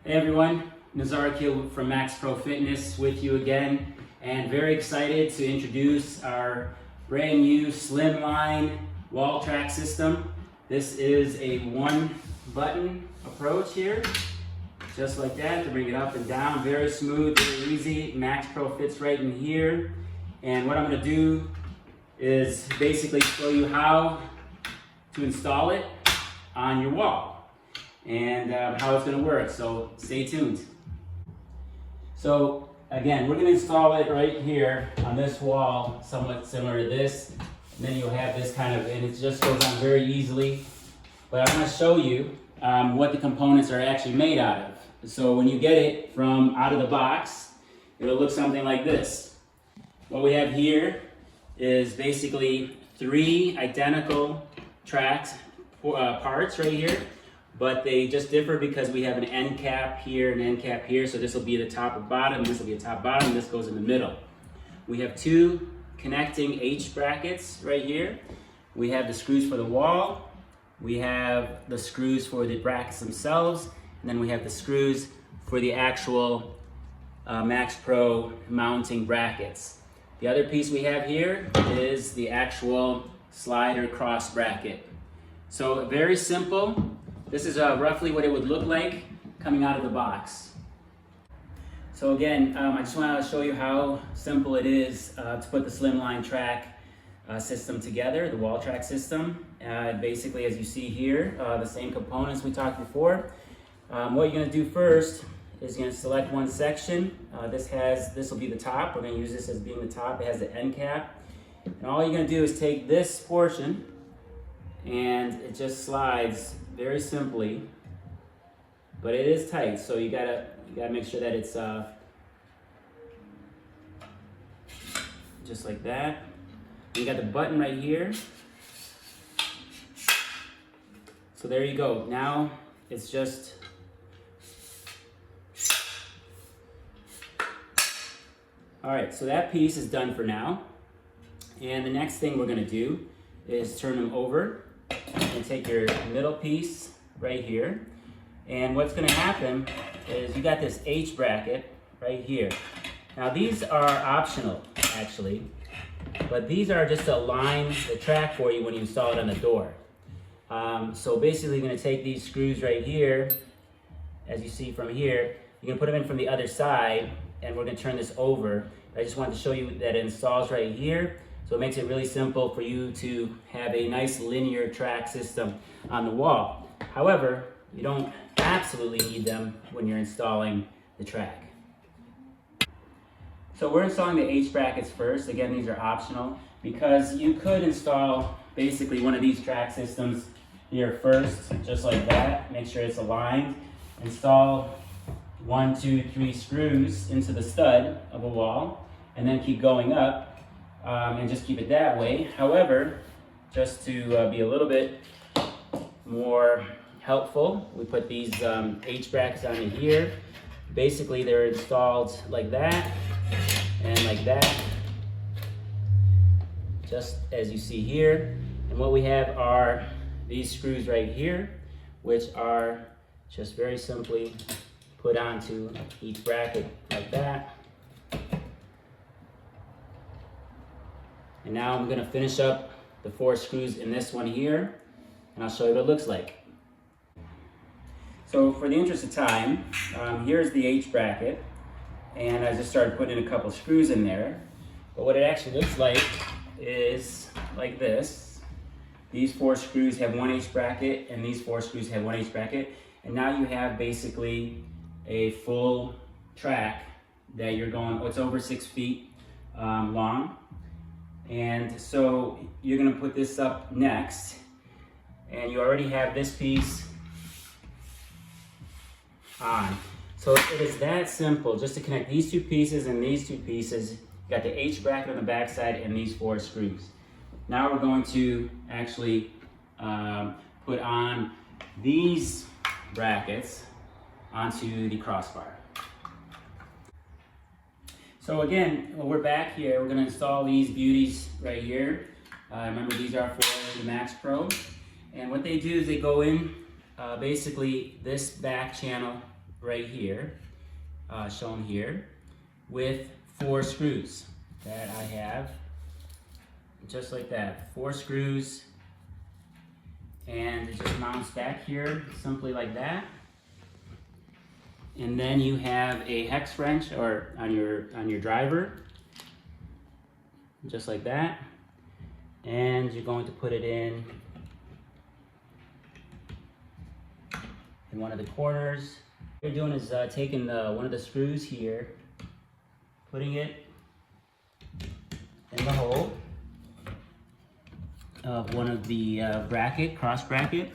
Hey everyone, Nazaric here from MAXPRO Fitness with you again, and very excited to introduce our brand new SlimLine Wall Track system. This is a one button approach here, just like that, to bring it up and down. Very smooth, very easy. MAXPRO fits right in here. And what I'm going to do is basically show you how to install it on your wall and how it's going to work, so stay tuned. So again, we're going to install it right here on this wall, somewhat similar to this, and then you'll have this kind of, and it just goes on very easily. But I'm going to show you what the components are actually made out of. So when you get it from out of the box, it'll look something like this. What we have here is basically three identical tracks, parts right here, but they just differ because we have an end cap here and end cap here. So this will be the top and bottom, this will be the top bottom, and this goes in the middle. We have two connecting H brackets right here. We have the screws for the wall, we have the screws for the brackets themselves, and then we have the screws for the actual MAXPRO mounting brackets. The other piece we have here is the actual slider cross bracket. So very simple. This is roughly what it would look like coming out of the box. So again, I just want to show you how simple it is to put the SlimLine track system together, the wall track system. Basically, as you see here, the same components we talked before. What you're going to do first is you're going to select one section. This will be the top. We're going to use this as being the top. It has the end cap. And all you're going to do is take this portion, and it just slides very simply, but it is tight, so you gotta make sure that it's just like that. You got the button right here, so there you go. Now it's just all right. So that piece is done for now, and the next thing we're gonna do is turn them over and take your middle piece right here, and what's going to happen is you got this H bracket right here. Now these are optional actually, but these are just to align the track for you when you install it on the door. So basically you're going to take these screws right here, as you see from here, you're going to put them in from the other side, and we're going to turn this over. I just wanted to show you that it installs right here. So it makes it really simple for you to have a nice linear track system on the wall. However, you don't absolutely need them when you're installing the track. So we're installing the H brackets first. Again, these are optional because you could install basically one of these track systems here first, just like that. Make sure it's aligned. Install 1, 2, 3 screws into the stud of a wall, and then keep going up. And just keep it that way. However, just to be a little bit more helpful, we put these H brackets on here. Basically, they're installed like that and like that, just as you see here. And what we have are these screws right here, which are just very simply put onto each bracket like that. And now I'm going to finish up the 4 screws in this one here, and I'll show you what it looks like. So for the interest of time, here's the H bracket, and I just started putting in a couple screws in there. But what it actually looks like is like this. These 4 screws have one H bracket, and these 4 screws have one H bracket. And now you have basically a full track that you're going, it's over 6 feet long. And so you're going to put this up next, and you already have this piece on. So it is that simple, just to connect these 2 pieces and these 2 pieces. You got the H bracket on the back side and these 4 screws. Now we're going to actually put on these brackets onto the crossbar. So again, we're back here. We're going to install these beauties right here. Remember, these are for the MAXPRO. And what they do is they go in basically this back channel right here, shown here, with 4 screws that I have, just like that, 4 screws, and it just mounts back here, simply like that. And then you have a hex wrench or on your driver, just like that. And you're going to put it in one of the corners. What you're doing is taking one of the screws here, putting it in the hole of one of the cross bracket,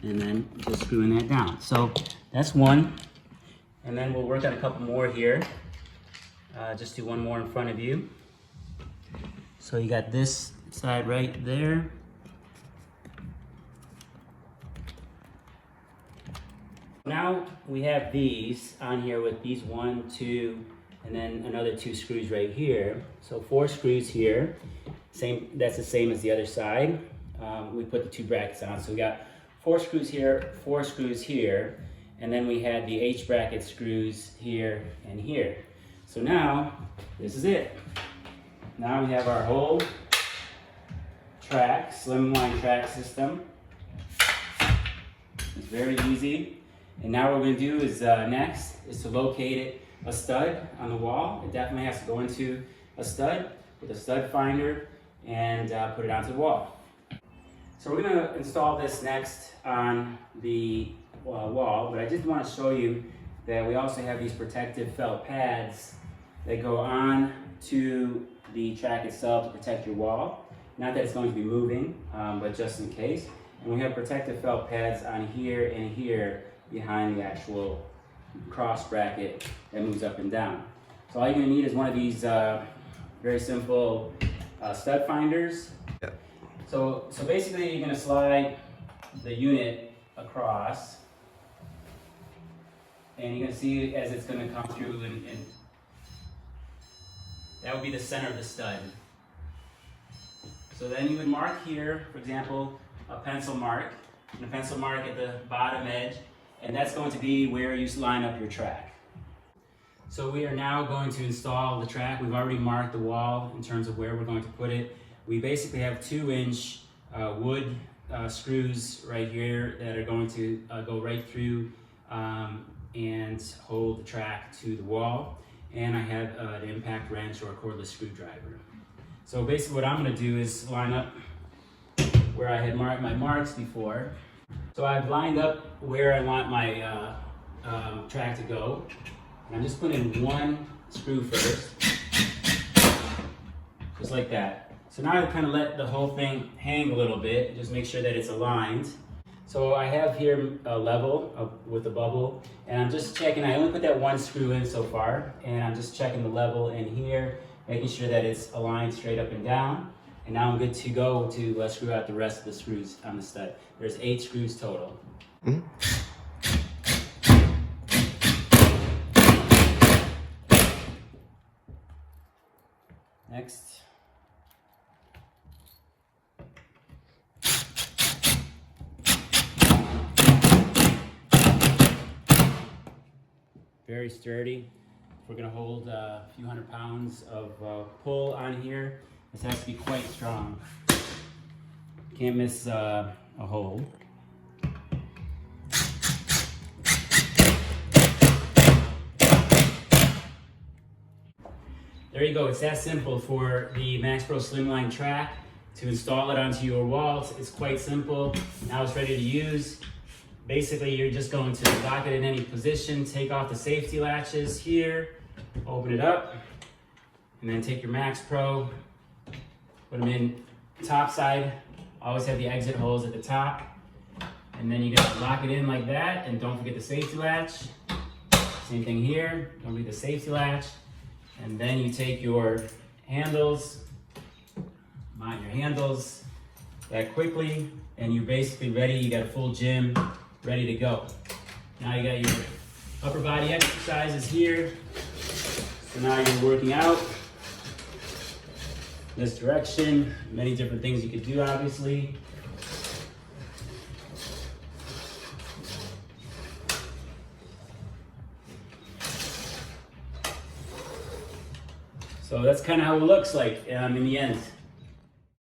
and then just screwing that down. So that's one, and then we'll work on a couple more here. Just do one more in front of you. So you got this side right there. Now we have these on here with these 1, 2, and then another 2 screws right here. So 4 screws here. That's the same as the other side. We put the 2 brackets on. So we got 4 screws here, 4 screws here, and then we had the H bracket screws here and here. So now, this is it. Now we have our whole track, SlimLine track system. It's very easy. And now what we're gonna do is next is to locate a stud on the wall. It definitely has to go into a stud with a stud finder and put it onto the wall. So we're gonna install this next on the wall, but I just wanna show you that we also have these protective felt pads that go on to the track itself to protect your wall. Not that it's going to be moving, but just in case. And we have protective felt pads on here and here behind the actual cross bracket that moves up and down. So all you're gonna need is one of these very simple stud finders. Yeah. So basically you're gonna slide the unit across, and you're gonna see as it's gonna come through, and that would be the center of the stud. So then you would mark here, for example, a pencil mark, and a pencil mark at the bottom edge, and that's going to be where you line up your track. So we are now going to install the track. We've already marked the wall in terms of where we're going to put it. We basically have 2-inch wood screws right here that are going to go right through and hold the track to the wall. And I have an impact wrench or a cordless screwdriver. So basically what I'm gonna do is line up where I had marked my marks before. So I've lined up where I want my track to go. And I'm just putting in 1 screw first, just like that. So now I kind of let the whole thing hang a little bit, just make sure that it's aligned. So I have here a level with a bubble, and I'm just checking. I only put that 1 screw in so far, and I'm just checking the level in here, making sure that it's aligned straight up and down. And now I'm good to go to screw out the rest of the screws on the stud. There's 8 screws total. Mm-hmm. Next. Very sturdy. We're gonna hold a few hundred pounds of pull on here. This has to be quite strong. Can't miss a hole. There you go. It's that simple for the MAXPRO SlimLine track. To install it onto your walls, it's quite simple. Now it's ready to use. Basically, you're just going to lock it in any position, take off the safety latches here, open it up, and then take your MAXPRO, put them in top side. Always have the exit holes at the top. And then you gotta lock it in like that, and don't forget the safety latch. Same thing here, don't forget the safety latch. And then you take your handles, mount your handles that quickly, and you're basically ready. You got a full gym ready to go. Now you got your upper body exercises here. So now you're working out this direction. Many different things you could do, obviously. So that's kind of how it looks like in the end.